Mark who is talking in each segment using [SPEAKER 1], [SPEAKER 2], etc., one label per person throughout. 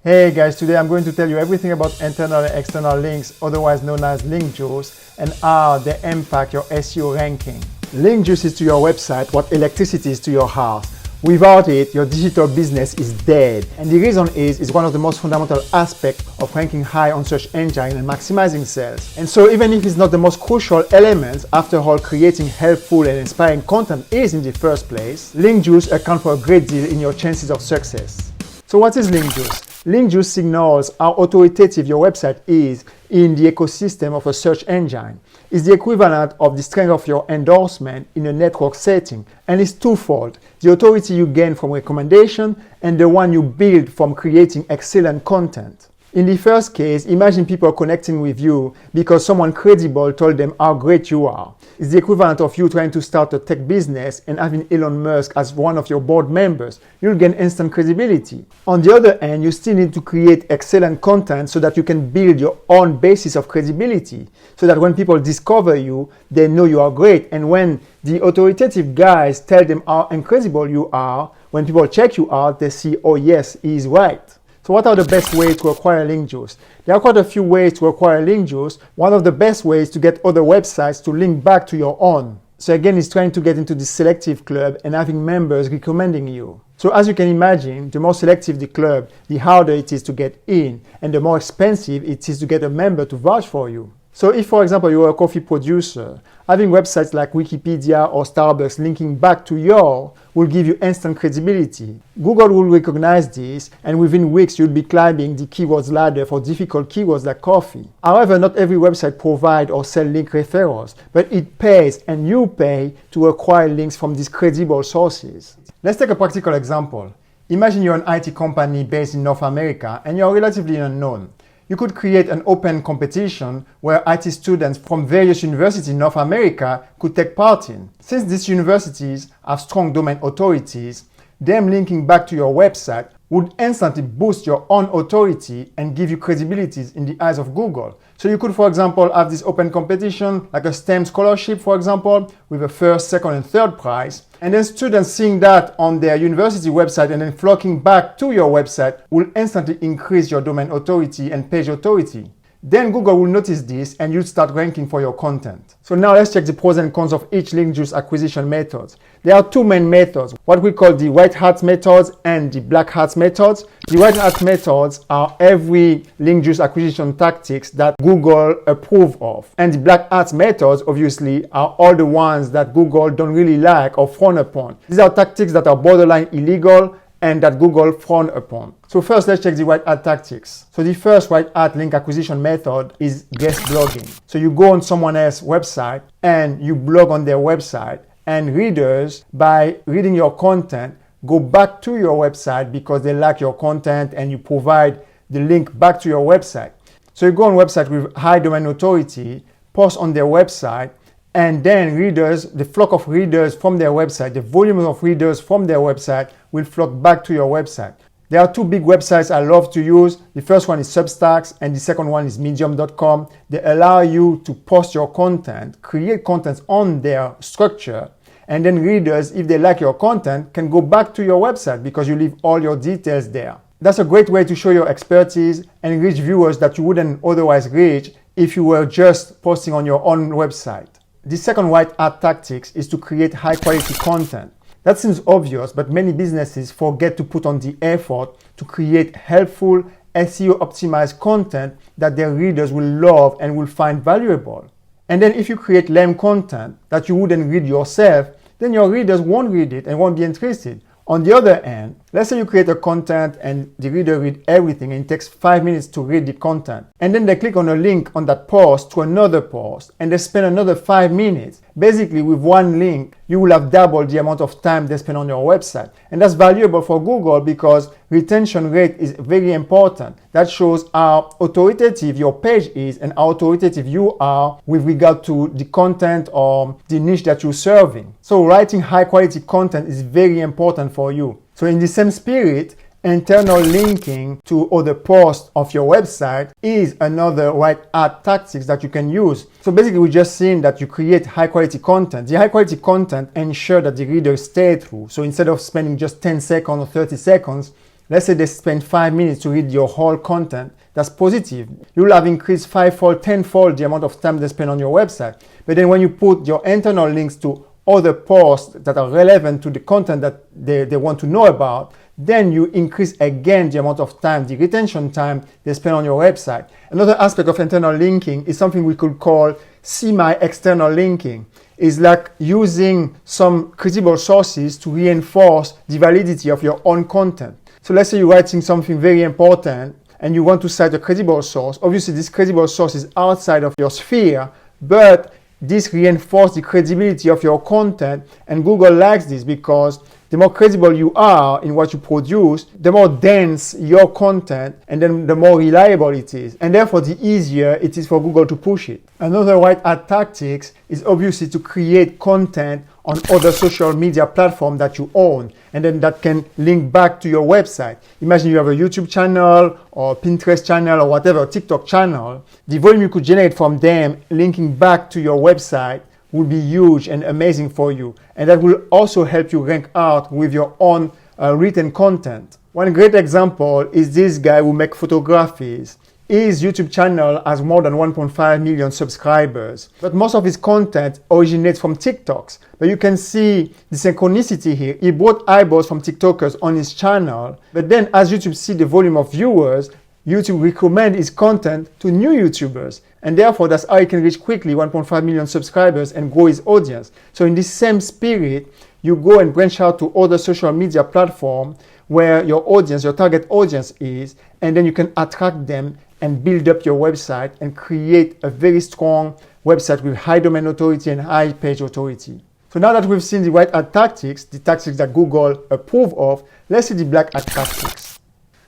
[SPEAKER 1] Hey guys, today I'm going to tell you everything about internal and external links, otherwise known as link juice, and how they impact your SEO ranking. Link juice is to your website what electricity is to your house. Without it, your digital business is dead. And the reason is it's one of the most fundamental aspects of ranking high on search engine and maximizing sales. And so even if it's not the most crucial element, after all, creating helpful and inspiring content is in the first place, link juice accounts for a great deal in your chances of success. So what is link juice? Link juice signals how authoritative your website is in the ecosystem of a search engine. It's the equivalent of the strength of your endorsement in a network setting, and it's twofold: the authority you gain from recommendation and the one you build from creating excellent content. In the first case, imagine people connecting with you because someone credible told them how great you are. It's the equivalent of you trying to start a tech business and having Elon Musk as one of your board members. You'll gain instant credibility. On the other hand, you still need to create excellent content so that you can build your own basis of credibility, so that when people discover you, they know you are great. And when the authoritative guys tell them how incredible you are, when people check you out, they see, oh yes, he is right. So what are the best ways to acquire link juice? There are quite a few ways to acquire link juice. One of the best ways to get other websites to link back to your own. So again, it's trying to get into this selective club and having members recommending you. So as you can imagine, the more selective the club, the harder it is to get in, and the more expensive it is to get a member to vouch for you. So if, for example, you're a coffee producer, having websites like Wikipedia or Starbucks linking back to your will give you instant credibility. Google will recognize this, and within weeks you'll be climbing the keywords ladder for difficult keywords like coffee. However, not every website provides or sells link referrals, but it pays, and you pay, to acquire links from these credible sources. Let's take a practical example. Imagine you're an IT company based in North America and you're relatively unknown. You could create an open competition where IT students from various universities in North America could take part in. Since these universities have strong domain authorities, them linking back to your website would instantly boost your own authority and give you credibility in the eyes of Google. So you could, for example, have this open competition, like a STEM scholarship, for example, with a first, second, and third prize. And then students seeing that on their university website and then flocking back to your website will instantly increase your domain authority and page authority. Then Google will notice this and you'll start ranking for your content. So now let's check the pros and cons of each link juice acquisition method. There are two main methods, what we call the white hat methods and the black hat methods. The white hat methods are every link juice acquisition tactics that Google approve of. And the black hat methods, obviously, are all the ones that Google don't really like or frown upon. These are tactics that are borderline illegal and that Google frown upon. So first, let's check the white hat tactics. So the first white hat link acquisition method is guest blogging. So you go on someone else's website and you blog on their website, and readers, by reading your content, go back to your website because they like your content and you provide the link back to your website. So you go on website with high domain authority, post on their website, and then readers, the flock of readers from their website, the volume of readers from their website will flock back to your website. There are two big websites I love to use. The first one is Substacks and the second one is Medium.com. They allow you to post your content, create content on their structure, and then readers, if they like your content, can go back to your website because you leave all your details there. That's a great way to show your expertise and reach viewers that you wouldn't otherwise reach if you were just posting on your own website. The second white hat tactics is to create high quality content. That seems obvious, but many businesses forget to put on the effort to create helpful, SEO optimized content that their readers will love and will find valuable. And then if you create lame content that you wouldn't read yourself, then your readers won't read it and won't be interested. On the other hand, let's say you create a content and the reader read everything and it takes 5 minutes to read the content. And then they click on a link on that post to another post and they spend another 5 minutes. Basically, with one link, you will have doubled the amount of time they spend on your website. And that's valuable for Google because retention rate is very important. That shows how authoritative your page is and how authoritative you are with regard to the content or the niche that you're serving. So writing high quality content is very important for you. So in the same spirit, internal linking to other posts of your website is another white hat tactics that you can use. So basically, we just seen that you create high quality content. The high quality content ensure that the reader stay through. So instead of spending just 10 seconds or 30 seconds, let's say they spend 5 minutes to read your whole content, that's positive. You will have increased 5-fold, 10-fold the amount of time they spend on your website. But then when you put your internal links to other posts that are relevant to the content that they want to know about, then you increase again the amount of time, the retention time they spend on your website. Another aspect of internal linking is something we could call semi-external linking. It's like using some credible sources to reinforce the validity of your own content. So let's say you're writing something very important and you want to cite a credible source. Obviously, this credible source is outside of your sphere, but this reinforces the credibility of your content, and Google likes this because the more credible you are in what you produce, the more dense your content, and then the more reliable it is. And therefore, the easier it is for Google to push it. Another white hat tactics is obviously to create content on other social media platforms that you own, and then that can link back to your website. Imagine you have a YouTube channel or Pinterest channel or whatever, TikTok channel. The volume you could generate from them linking back to your website will be huge and amazing for you. And that will also help you rank out with your own written content. One great example is this guy who makes photographies. His YouTube channel has more than 1.5 million subscribers, but most of his content originates from TikToks. But you can see the synchronicity here. He brought eyeballs from TikTokers on his channel, but then as YouTube see the volume of viewers, YouTube recommend his content to new YouTubers, and therefore that's how he can reach quickly 1.5 million subscribers and grow his audience. So in this same spirit, you go and branch out to other social media platforms where your audience, your target audience is, and then you can attract them and build up your website and create a very strong website with high domain authority and high page authority. So now that we've seen the white hat tactics, the tactics that Google approve of, let's see the black hat tactics.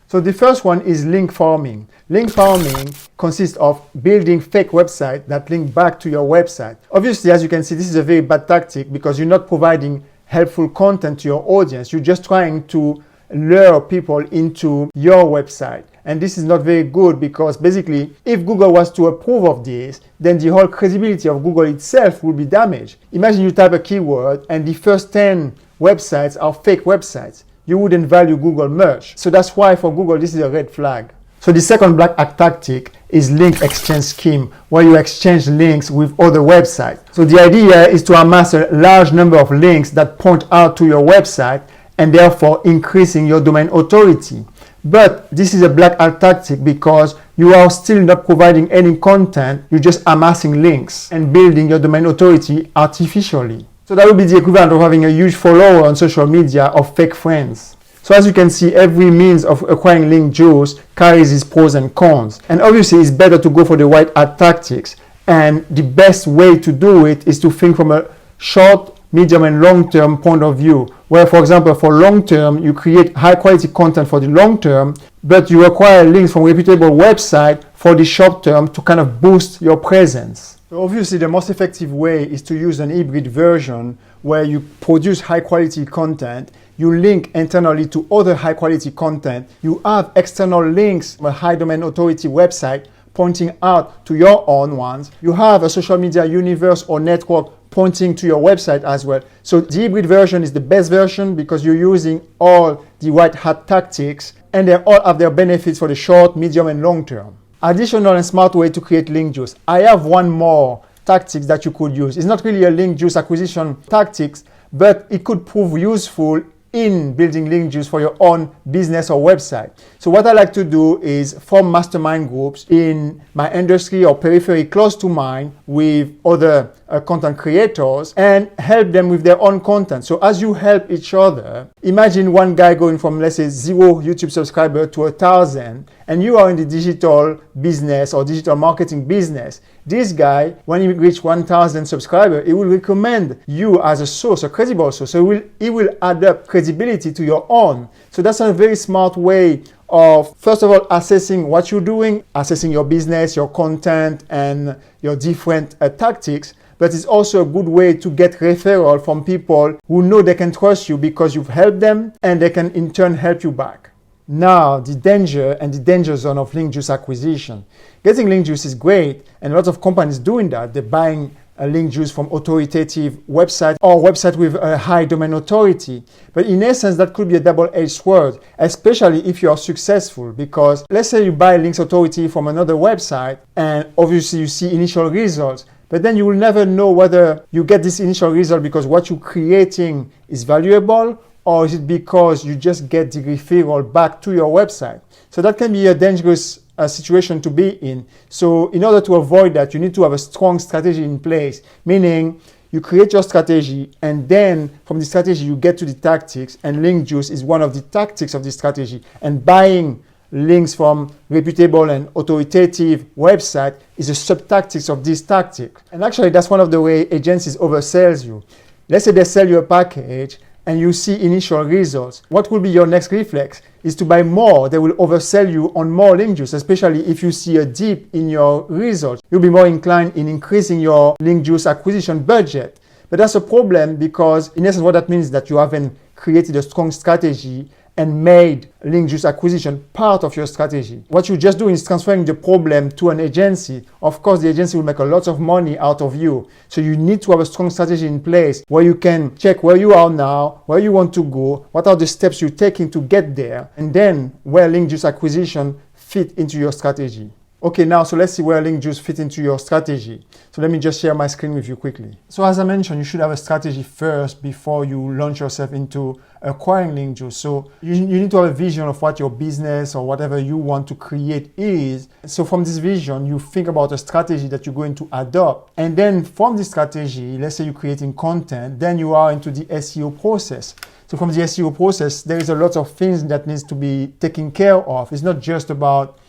[SPEAKER 1] So the first one is link farming. Link farming consists of building fake websites that link back to your website. Obviously, as you can see, this is a very bad tactic because you're not providing helpful content to your audience. You're just trying to lure people into your website. And this is not very good because basically, if Google was to approve of this, then the whole credibility of Google itself will be damaged. Imagine you type a keyword and the first 10 websites are fake websites. You wouldn't value Google much. So that's why for Google, this is a red flag. So the second black hat tactic is link exchange scheme, where you exchange links with other websites. So the idea is to amass a large number of links that point out to your website and therefore increasing your domain authority. But this is a black hat tactic because you are still not providing any content, you're just amassing links and building your domain authority artificially. So that would be the equivalent of having a huge follower on social media of fake friends. So as you can see, every means of acquiring link juice carries its pros and cons. And obviously it's better to go for the white hat tactics. And the best way to do it is to think from a short, medium and long-term point of view. Where, for example, for long-term, you create high-quality content for the long-term, but you acquire links from reputable websites for the short-term to kind of boost your presence. So obviously, the most effective way is to use an hybrid version where you produce high-quality content, you link internally to other high-quality content, you have external links from a high domain authority website pointing out to your own ones, you have a social media universe or network pointing to your website as well. So the hybrid version is the best version because you're using all the white hat tactics and they all have their benefits for the short, medium and long term. Additional and smart way to create link juice. I have one more tactics that you could use. It's not really a link juice acquisition tactics, but it could prove useful in building link juice for your own business or website. So what I like to do is form mastermind groups in my industry or periphery close to mine with other content creators and help them with their own content. So as you help each other, imagine one guy going from, let's say, 0 YouTube subscriber to 1,000, and you are in the digital business or digital marketing business. This guy, when he reaches 1,000 subscribers, he will recommend you as a source, a credible source. So he will add up credibility to your own. So that's a very smart way of, first of all, assessing what you're doing, assessing your business, your content, and your different tactics. But it's also a good way to get referral from people who know they can trust you because you've helped them and they can in turn help you back. Now, the danger and the danger zone of link juice acquisition. Getting link juice is great, and a lot of companies doing that. They're buying link juice from authoritative website or website with a high domain authority. But in essence, that could be a double-edged sword, especially if you are successful, because let's say you buy links authority from another website and obviously you see initial results, but then you will never know whether you get this initial result because what you're creating is valuable, or is it because you just get the referral back to your website. So that can be a dangerous situation to be in. So in order to avoid that, you need to have a strong strategy in place, meaning you create your strategy and then from the strategy you get to the tactics, and link juice is one of the tactics of this strategy. And buying links from reputable and authoritative website is a sub-tactics of this tactic. And actually that's one of the way agencies oversells you. Let's say they sell you a package and you see initial results. What will be your next reflex is to buy more. They will oversell you on more link juice, especially if you see a dip in your results. You'll be more inclined in increasing your link juice acquisition budget. But that's a problem because in essence what that means is that you haven't created a strong strategy and made link juice acquisition part of your strategy. What you're just doing is transferring the problem to an agency. Of course, the agency will make a lot of money out of you. So you need to have a strong strategy in place where you can check where you are now, where you want to go, what are the steps you're taking to get there, and then where link juice acquisition fit into your strategy. Okay, now, so let's see where link juice fit into your strategy. So let me just share my screen with you quickly. So as I mentioned, you should have a strategy first before you launch yourself into acquiring link juice. So you need to have a vision of what your business or whatever you want to create is. So from this vision, you think about a strategy that you're going to adopt. And then from this strategy, let's say you're creating content, then you are into the SEO process. So from the SEO process, there is a lot of things that needs to be taken care of. It's not just about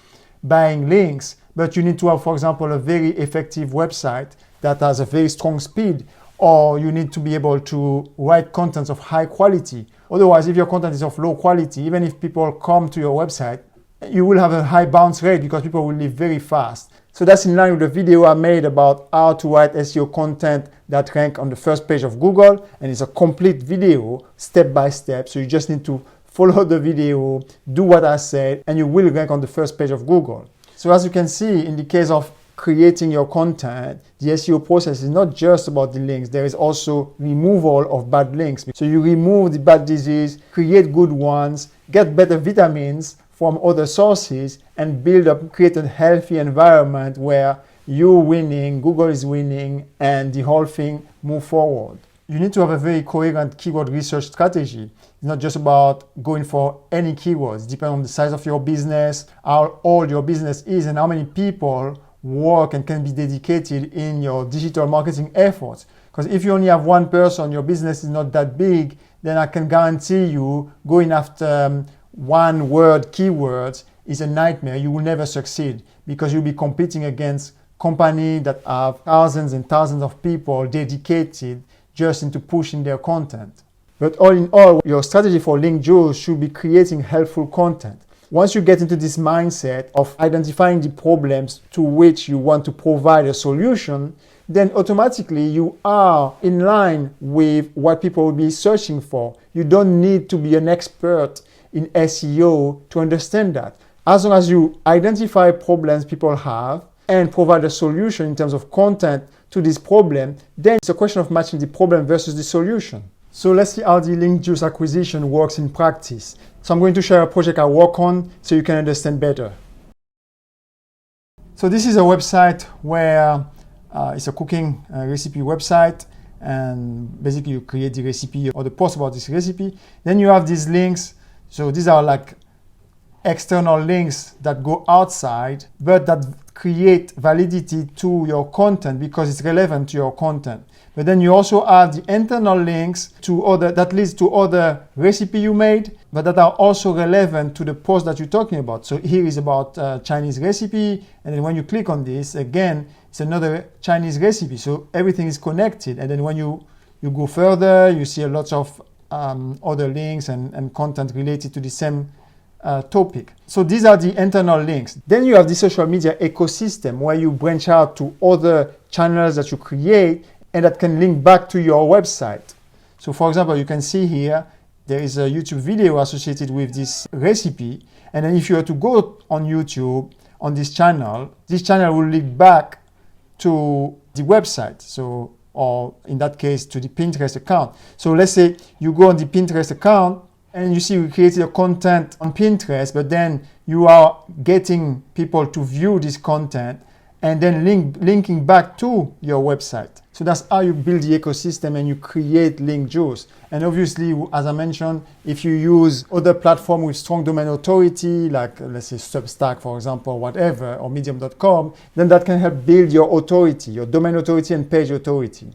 [SPEAKER 1] buying links, but you need to have, for example, a very effective website that has a very strong speed, or you need to be able to write content of high quality. Otherwise, if your content is of low quality, even if people come to your website, you will have a high bounce rate because people will leave very fast. So that's in line with the video I made about how to write SEO content that rank on the first page of Google, and it's a complete video, step by step. So you just need to follow the video, do what I said, and you will rank on the first page of Google. So as you can see, in the case of creating your content, the SEO process is not just about the links. There is also removal of bad links. So you remove the bad disease, create good ones, get better vitamins from other sources, and create a healthy environment where you're winning, Google is winning, and the whole thing move forward. You need to have a very coherent keyword research strategy. It's not just about going for any keywords. It depends on the size of your business, how old your business is, and how many people work and can be dedicated in your digital marketing efforts. Because if you only have one person, your business is not that big, then I can guarantee you going after one word keywords is a nightmare. You will never succeed because you'll be competing against companies that have thousands and thousands of people dedicated just into pushing their content. But all in all, your strategy for link juice should be creating helpful content. Once you get into this mindset of identifying the problems to which you want to provide a solution, then automatically you are in line with what people will be searching for. You don't need to be an expert in SEO to understand that. As long as you identify problems people have and provide a solution in terms of content to this problem, then it's a question of matching the problem versus the solution. So let's see how the link juice acquisition works in practice. So I'm going to share a project I work on so you can understand better. So this is a website where it's a cooking recipe website, and basically you create the recipe or the post about this recipe. Then you have these links. So these are like external links that go outside, but that create validity to your content because it's relevant to your content. But then you also have the internal links that leads to other recipe you made, but that are also relevant to the post that you're talking about. So here is about Chinese recipe, and then when you click on this, again, it's another Chinese recipe. So everything is connected. And then when you go further, you see a lot of other links and content related to the same topic. So these are the internal links. Then you have the social media ecosystem where you branch out to other channels that you create and that can link back to your website. So for example, you can see here, there is a YouTube video associated with this recipe. And then if you were to go on YouTube on this channel will link back to the website. So, or in that case, to the Pinterest account. So let's say you go on the Pinterest account and you see you created your content on Pinterest, but then you are getting people to view this content and then linking back to your website. So that's how you build the ecosystem and you create link juice. And obviously, as I mentioned, if you use other platforms with strong domain authority, like let's say Substack, for example, whatever, or medium.com, then that can help build your authority, your domain authority and page authority.